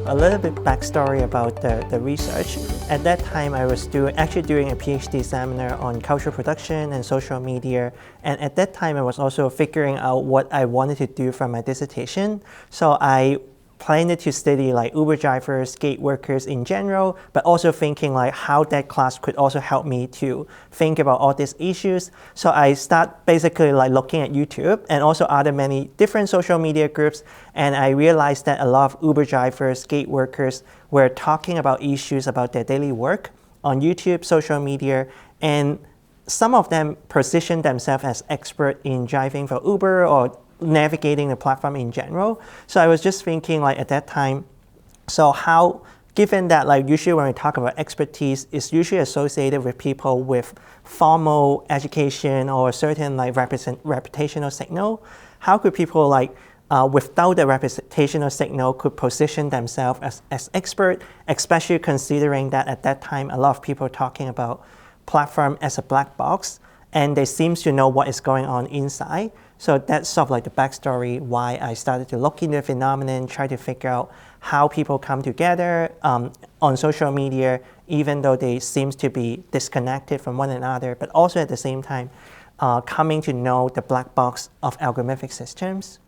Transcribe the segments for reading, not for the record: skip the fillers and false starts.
A little bit backstory about the research. At that time, I was actually doing a PhD seminar on cultural production and social media. And at that time, I was also figuring out what I wanted to do for my dissertation. So I planned to study like Uber drivers, gig workers in general, but also thinking like how that class could also help me to think about all these issues. So I start basically like looking at YouTube and also other many different social media groups, and I realized that a lot of Uber drivers, gig workers were talking about issues about their daily work on YouTube, social media, and some of them positioned themselves as expert in driving for Uber or navigating the platform in general. So I was just thinking like at that time, so how, given that like usually when we talk about expertise, it's usually associated with people with formal education or a certain like reputational signal, how could people like without the reputational signal could position themselves as expert, especially considering that at that time a lot of people talking about platform as a black box and they seem to know what is going on inside. So that's sort of like the backstory why I started to look into the phenomenon, try to figure out how people come together on social media, even though they seem to be disconnected from one another, but also at the same time coming to know the black box of algorithmic systems.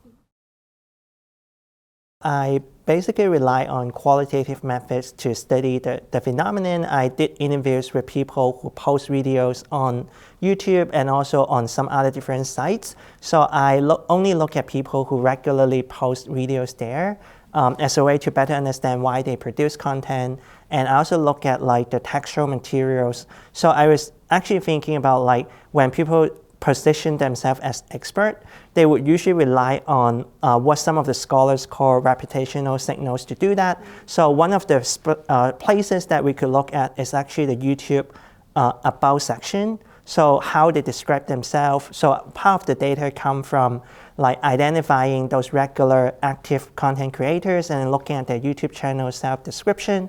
I basically rely on qualitative methods to study the phenomenon. I did interviews with people who post videos on YouTube and also on some other different sites. So I only look at people who regularly post videos there as a way to better understand why they produce content. And I also look at like the textual materials. So I was actually thinking about like when people position themselves as expert, they would usually rely on what some of the scholars call reputational signals to do that. So one of the places that we could look at is actually the YouTube about section. So how they describe themselves. So part of the data come from like identifying those regular active content creators and looking at their YouTube channel self-description.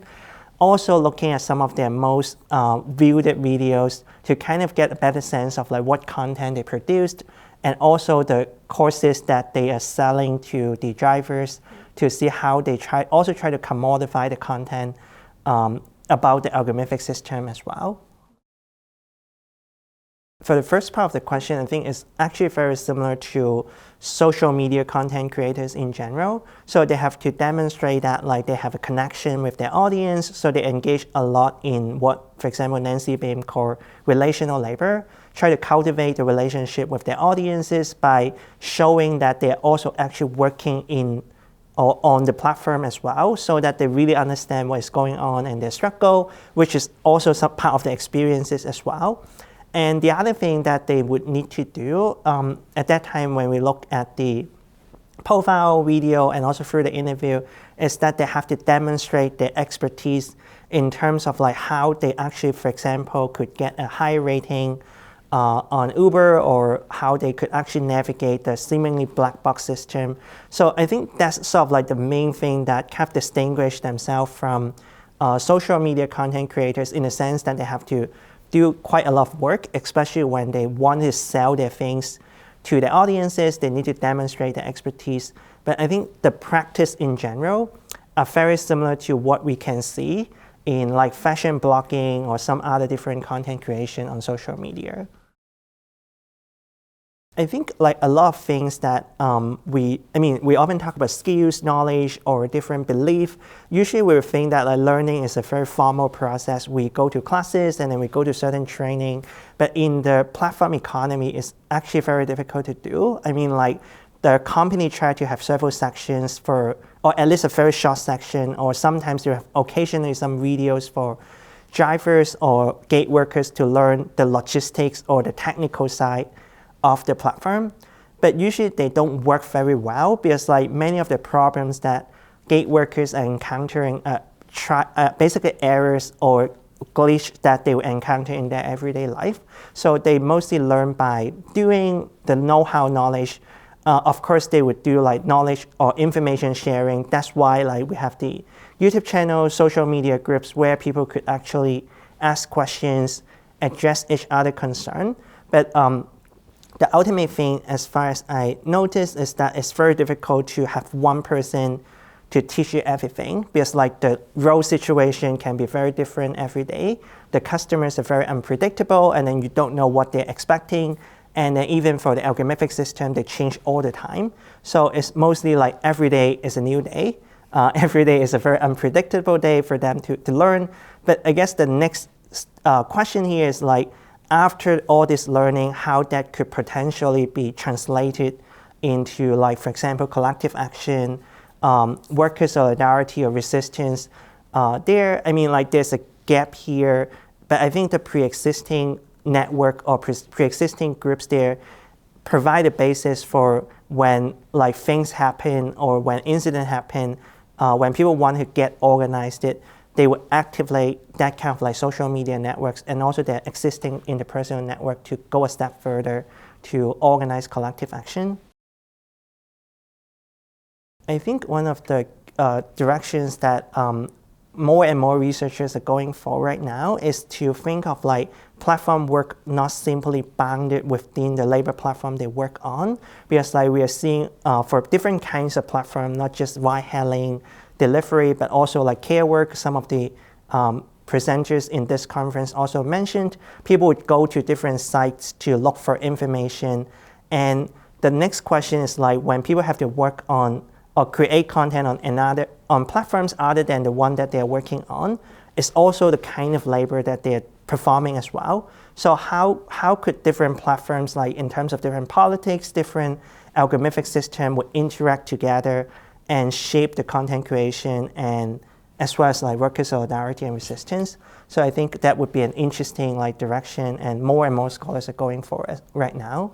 Also looking at some of their most viewed videos to kind of get a better sense of like what content they produced, and also the courses that they are selling to the drivers to see how they try to commodify the content about the algorithmic system as well. For the first part of the question, I think it's actually very similar to social media content creators in general. So they have to demonstrate that like they have a connection with their audience, so they engage a lot in what, for example, Nancy Beam called relational labor, try to cultivate the relationship with their audiences by showing that they're also actually working in or on the platform as well, so that they really understand what is going on in their struggle, which is also some part of the experiences as well. And the other thing that they would need to do at that time when we look at the profile video and also through the interview is that they have to demonstrate their expertise in terms of like how they actually, for example, could get a high rating on Uber, or how they could actually navigate the seemingly black box system. So I think that's sort of like the main thing that kind of distinguish themselves from social media content creators, in the sense that they have to do quite a lot of work, especially when they want to sell their things to their audiences. They need to demonstrate their expertise. But I think the practice in general are very similar to what we can see in like fashion blogging or some other different content creation on social media. I think like a lot of things that we often talk about skills, knowledge, or different belief. Usually we think that like learning is a very formal process. We go to classes and then we go to certain training. But in the platform economy, it's actually very difficult to do. I mean, like the company try to have several sections for, or at least a very short section, or sometimes you have occasionally some videos for drivers or gate workers to learn the logistics or the technical side of the platform, but usually they don't work very well, because like many of the problems that gate workers are encountering basically errors or glitch that they will encounter in their everyday life. So they mostly learn by doing the know-how knowledge. Of course, they would do like knowledge or information sharing. That's why like we have the YouTube channel, social media groups where people could actually ask questions, address each other's concern. But the ultimate thing, as far as I noticed, is that it's very difficult to have one person to teach you everything, because like the role situation can be very different every day. The customers are very unpredictable, and then you don't know what they're expecting. And then even for the algorithmic system, they change all the time. So it's mostly like every day is a new day. Every day is a very unpredictable day for them to learn. But I guess the next question here is like, after all this learning, how that could potentially be translated into, like, for example, collective action, worker solidarity or resistance. There's a gap here, but I think the pre-existing network or pre-existing groups there provide a basis for when like things happen or when incidents happen, when people want to get organized, they would activate that kind of like social media networks and also their existing interpersonal network to go a step further to organize collective action. I think one of the directions that more and more researchers are going for right now is to think of like platform work not simply bounded within the labor platform they work on, because like we are seeing for different kinds of platform, not just ride-hailing, delivery, but also like care work. Some of the presenters in this conference also mentioned people would go to different sites to look for information. And the next question is like, when people have to work on or create content on platforms other than the one that they're working on, it's also the kind of labor that they're performing as well. So how could different platforms, like in terms of different politics, different algorithmic system, would interact together and shape the content creation, and as well as like worker solidarity and resistance? So I think that would be an interesting like direction, and more scholars are going for it right now.